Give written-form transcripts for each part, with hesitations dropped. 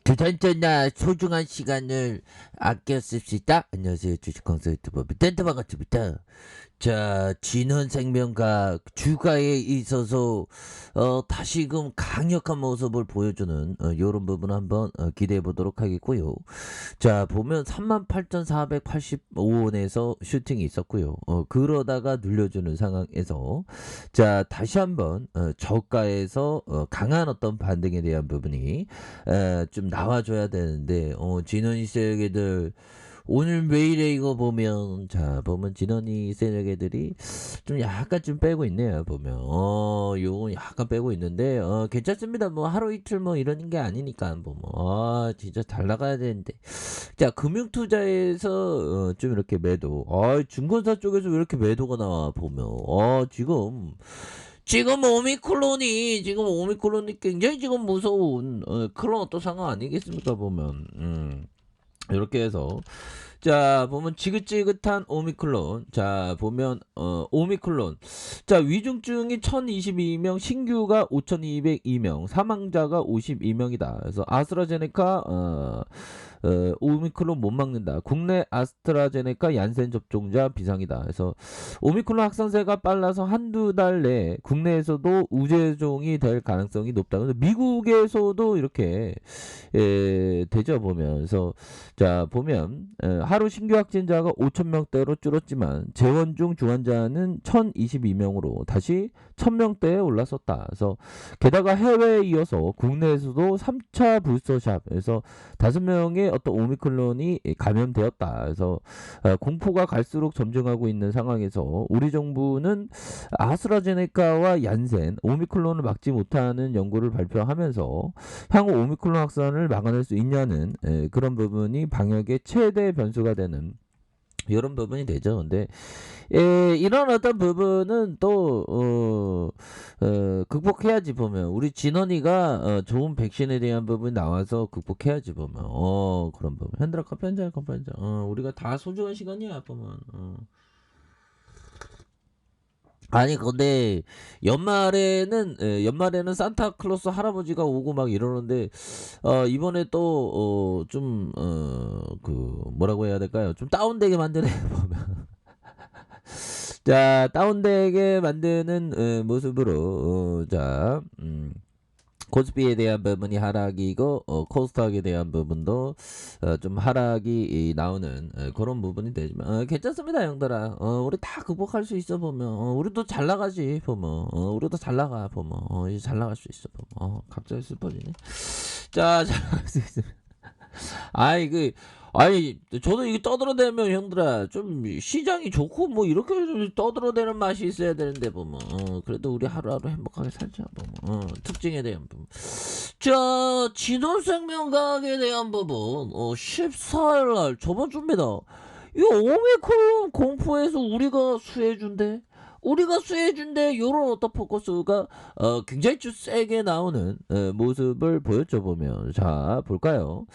두단전나 소중한 시간을 아껴 씁시다. 안녕하세요. 주식 컨설트 법의 텐트 반갑습니다. 자, 진원생명과 주가에 있어서 다시금 강력한 모습을 보여주는 이런 부분 한번 기대해 보도록 하겠고요. 자, 보면 38,485원에서 슈팅이 있었고요. 그러다가 눌려주는 상황에서 자, 다시 한번 저가에서 강한 어떤 반등에 대한 부분이 좀 나와줘야 되는데 진원이 세력애들 오늘 왜 이래 이거 보면 자 보면 진원이 세력애들이 좀 약간 좀 빼고 있네요. 보면 요건 약간 빼고 있는데 괜찮습니다. 뭐 하루 이틀 뭐 이러는 게 아니니까 보면 진짜 잘 나가야 되는데 자 금융투자에서 좀 이렇게 매도 증권사 쪽에서 왜 이렇게 매도가 나와 보면 지금 오미크론이 굉장히 지금 무서운 그런 어떤 상황 아니겠습니까 보면 이렇게 해서 자 보면 지긋지긋한 오미클론 자 보면 오미클론 자 위중증이 1022명 신규가 5202명 사망자가 52명이다 그래서 아스트라제네카 오미크론 못 막는다. 국내 아스트라제네카 얀센 접종자 비상이다. 그래서 오미크론 확산세가 빨라서 한두 달 내에 국내에서도 우재종이 될 가능성이 높다. 근데 미국에서도 이렇게 되죠 보면. 그래서 자 보면 하루 신규 확진자가 5,000명대로 줄었지만 재원 중 중환자는 1,022명으로 다시 1,000명대에 올라섰다. 그래서 게다가 해외에 이어서 국내에서도 3차 부스터샵에서 5명의 어떤 오미클론이 감염되었다. 그래서 공포가 갈수록 점증하고 있는 상황에서 우리 정부는 아스트라제네카와 얀센 오미클론을 막지 못하는 연구를 발표하면서 향후 오미클론 확산을 막아낼 수 있냐는 그런 부분이 방역의 최대 변수가 되는 이런 부분이 되죠. 근데 이런 어떤 부분은 또 극복해야지 보면 우리 진원이가 좋은 백신에 대한 부분이 나와서 극복해야지 보면 그런 부분 핸들아 커피 한잔 우리가 다 소중한 시간이야 보면 아니 근데 연말에는 산타클로스 할아버지가 오고 막 이러는데 이번에 또 좀 그 뭐라고 해야 될까요? 좀 다운되게 만드네 보면 자 다운되게 만드는 모습으로 코스피에 대한 부분이 하락이고 코스닥에 대한 부분도 좀 하락이 나오는 그런 부분이 되지만 괜찮습니다 형들아 우리 다 극복할 수 있어 보면 우리도 잘 나가지 보면 우리도 잘 나가 보면 이제 잘 나갈 수 있어 보면 갑자기 슬퍼지네 자 잘 나갈 수 있어 아니 저도 이게 떠들어대면 형들아 좀 시장이 좋고 뭐 이렇게 좀 떠들어대는 맛이 있어야 되는데 보면 그래도 우리 하루하루 행복하게 살자 보면 특징에 대한 부분 자 진원생명과학에 대한 부분 14일날 저번 주입니다. 이 오미크론 공포에서 우리가 수혜준대 요런 어떤 포커스가 굉장히 좀 세게 나오는 모습을 보였죠 보면 자 볼까요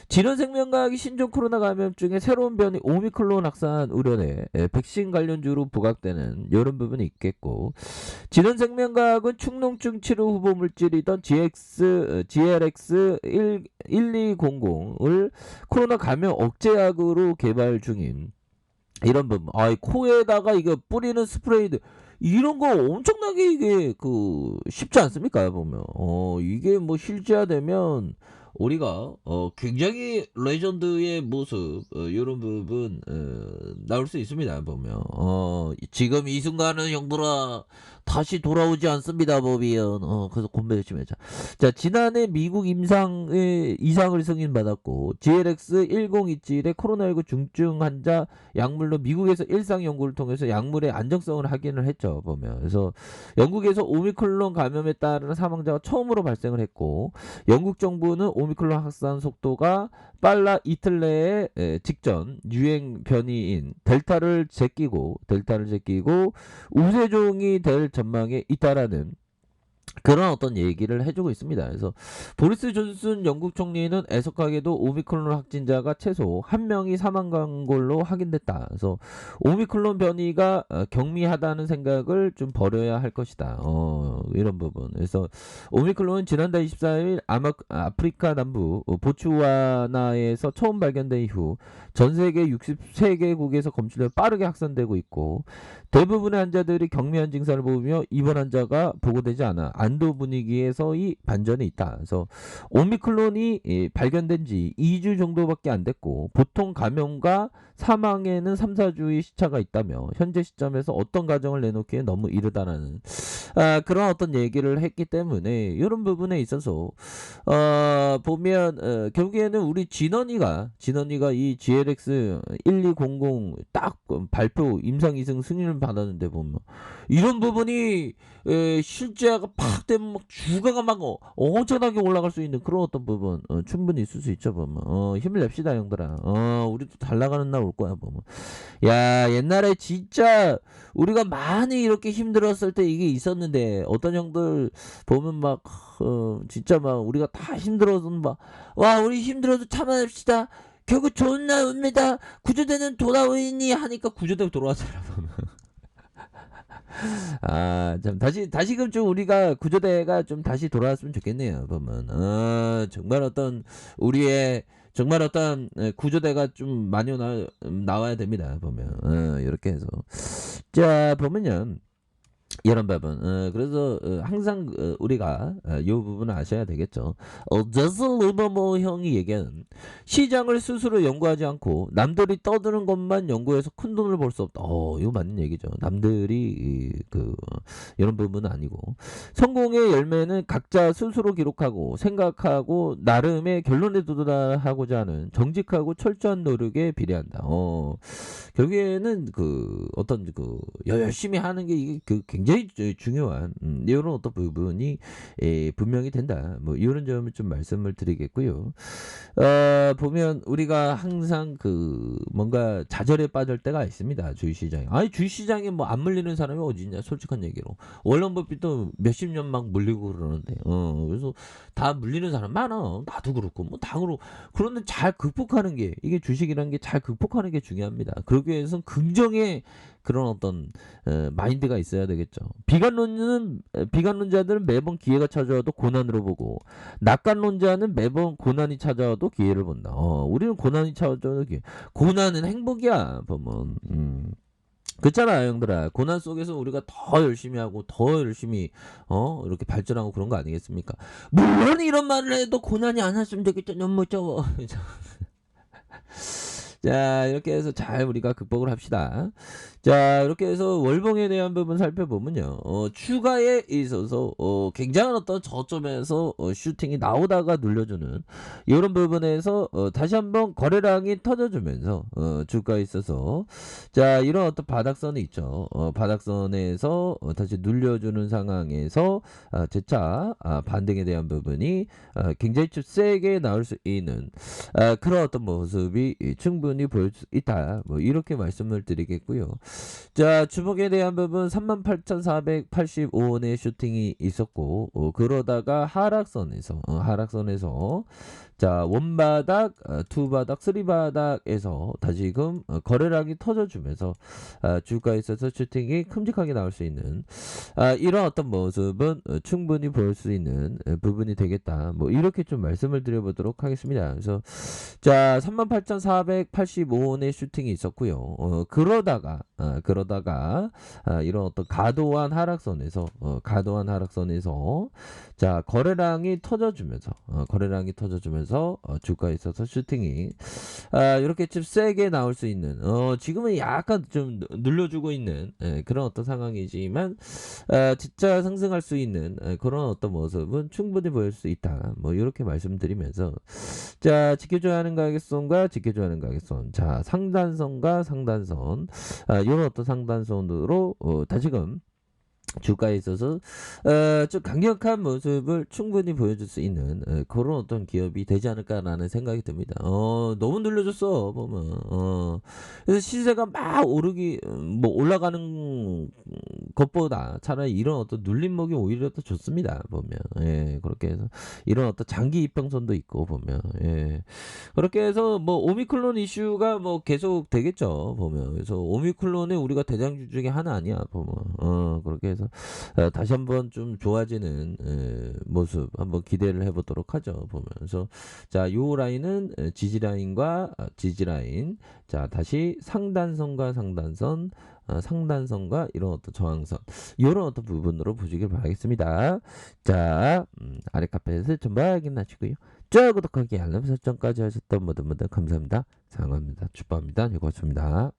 진원생명과학이 신종 코로나 감염증의 새로운 변이 오미크론 확산 우려내 백신 관련주로 부각되는 이런 부분이 있겠고 진원생명과학은 축농증 치료 후보 물질이던 GLX 1200을 코로나 감염 억제약으로 개발 중인 이런 부분. 코에다가 이거 뿌리는 스프레이들 이런 거 엄청나게 이게 쉽지 않습니까? 보면. 이게 뭐 실제화되면 우리가 굉장히 레전드의 모습 이런 부분 나올 수 있습니다. 보면. 지금 이 순간은 형들아 다시 돌아오지 않습니다. 보면. 그래서 공부 열심히 하자. 자, 지난해 미국 이상을 승인받았고 GLX 1027의 코로나19 중증 환자 약물로 미국에서 일상 연구를 통해서 약물의 안정성을 확인을 했죠. 보면. 그래서 영국에서 오미크론 감염에 따른 사망자가 처음으로 발생을 했고 영국 정부는 오미크론 확산 속도가 빨라 이틀 내에 직전 유행 변이인 델타를 제끼고 우세종이 될 전망에 있다라는 그런 어떤 얘기를 해주고 있습니다. 그래서 보리스 존슨 영국 총리는 애석하게도 오미크론 확진자가 최소 1명이 사망한 걸로 확인됐다. 그래서 오미크론 변이가 경미하다는 생각을 좀 버려야 할 것이다. 이런 부분. 그래서 오미크론은 지난달 24일 아프리카 남부 보츠와나에서 처음 발견된 이후 전 세계 63개국에서 검출되어 빠르게 확산되고 있고, 대부분의 환자들이 경미한 증상을 보이며 입원 환자가 보고되지 않아 안도 분위기에서의 반전이 있다. 그래서 오미클론이 발견된 지 2주 정도밖에 안 됐고, 보통 감염과 사망에는 3, 4주의 시차가 있다며 현재 시점에서 어떤 가정을 내놓기에 너무 이르다라는 그런 어떤 얘기를 했기 때문에, 이런 부분에 있어서 보면 결국에는 우리 진원이가 이 GLX 1200 딱 발표 임상 2승 승인을 받았는데, 보면 이런 부분이 실제가 팍 되면 막 주가가 막 엄청나게 올라갈 수 있는 그런 어떤 부분 충분히 있을 수 있죠. 보면 힘을 냅시다 형들아. 우리도 잘 나가는 날 올 거야. 보면 야, 옛날에 진짜 우리가 많이 이렇게 힘들었을 때 이게 있었는데, 어떤 형들 보면 막 진짜 막 우리가 다 힘들어서 막, 와 우리 힘들어도 참아냅시다, 결국 좋은 날 옵니다, 구조대는 돌아오니 하니까 구조대 돌아왔잖아. 참 다시금 좀 우리가 구조대가 좀 다시 돌아왔으면 좋겠네요. 보면 정말 어떤 우리의 정말 어떤 구조대가 좀 많이 나와야 됩니다. 보면 이렇게 해서 자 보면요, 이런 부분 그래서 항상 우리가 이 부분을 아셔야 되겠죠. 저슬 리버모 형이 얘기하는, 시장을 스스로 연구하지 않고 남들이 떠드는 것만 연구해서 큰 돈을 벌 수 없다. 이거 맞는 얘기죠. 남들이 이런 부분은 아니고, 성공의 열매는 각자 스스로 기록하고 생각하고 나름의 결론에 도달하고자 하는 정직하고 철저한 노력에 비례한다. 결국에는 어떤 열심히 하는 게 이게 굉장히 중요한 이런 어떤 부분이 분명히 된다. 뭐 이런 점을 좀 말씀을 드리겠고요. 보면 우리가 항상 뭔가 좌절에 빠질 때가 있습니다. 주식시장에. 아니 주식시장에 뭐 안 물리는 사람이 어디 있냐, 솔직한 얘기로. 월런 버핏도 몇십 년 막 물리고 그러는데, 그래서 다 물리는 사람 많아. 나도 그렇고 뭐 다 그렇고. 그런데 잘 극복하는 게, 이게 주식이라는 게 잘 극복하는 게 중요합니다. 그러기 위해서는 긍정의 그런 어떤 마인드가 있어야 되겠죠. 비관론자들은 매번 기회가 찾아와도 고난으로 보고, 낙관론자는 매번 고난이 찾아와도 기회를 본다. 우리는 고난이 찾아와도 고난은 행복이야. 보면 그렇잖아 형들아. 고난 속에서 우리가 더 열심히 하고 더 열심히 이렇게 발전하고 그런 거 아니겠습니까? 물론 이런 말을 해도 고난이 안 왔으면 좋겠죠. 너무 무서워. 자, 이렇게 해서 잘 우리가 극복을 합시다. 자, 이렇게 해서 월봉에 대한 부분 살펴보면요, 추가에 있어서 굉장한 어떤 저점에서 슈팅이 나오다가 눌려주는 이런 부분에서 다시 한번 거래량이 터져주면서 주가에 있어서 자, 이런 어떤 바닥선이 있죠. 바닥선에서 다시 눌려주는 상황에서 재차 반등에 대한 부분이 굉장히 좀 세게 나올 수 있는 그런 어떤 모습이 충분히 보일 수 있다. 뭐 이렇게 말씀을 드리겠고요. 자, 주목에 대한 부분 38,485원의 슈팅이 있었고, 그러다가 하락선에서 자, 원바닥, 투바닥, 쓰리바닥에서 다시금 거래량이 터져주면서 주가에 있어서 슈팅이 큼직하게 나올 수 있는 이런 어떤 모습은 충분히 볼 수 있는 부분이 되겠다. 뭐 이렇게 좀 말씀을 드려보도록 하겠습니다. 그래서 자, 38,485원의 슈팅이 있었고요. 그러다가 이런 어떤 과도한 하락선에서 자, 거래량이 터져주면서 주가에 있어서 슈팅이 이렇게 좀 세게 나올 수 있는, 지금은 약간 좀 눌려주고 있는 그런 어떤 상황이지만 진짜 상승할 수 있는 그런 어떤 모습은 충분히 보일 수 있다. 뭐 이렇게 말씀드리면서, 자, 지켜줘야 하는 가격선과 지켜줘야 하는 가격선, 자, 상단선과 상단선, 이런 어떤 상단선으로 다시금 주가에 있어서 좀 강력한 모습을 충분히 보여줄 수 있는 그런 어떤 기업이 되지 않을까라는 생각이 듭니다. 너무 눌려줬어 보면. 그래서 시세가 막 오르기 뭐 올라가는 것보다 차라리 이런 어떤 눌림목이 오히려 더 좋습니다. 보면. 예. 그렇게 해서 이런 어떤 장기 이평선도 있고 보면. 예. 그렇게 해서 뭐 오미크론 이슈가 뭐 계속 되겠죠. 보면. 그래서 오미크론이 우리가 대장주 중에 하나 아니야. 보면. 그렇게 해서 다시 한번 좀 좋아지는 모습 한번 기대를 해 보도록 하죠. 보면. 그래서 자, 요 라인은 지지 라인과 지지 라인. 자, 다시 상단선과 상단선, 상단선과 이런 어떤 저항선, 요런 어떤 부분으로 보시길 바라겠습니다. 자, 아래 카페에서 전부 확인하시고요. 좋아요, 구독하기, 알람 설정까지 하셨던 모든 분들 감사합니다. 사랑합니다. 축복합니다. 고맙습니다.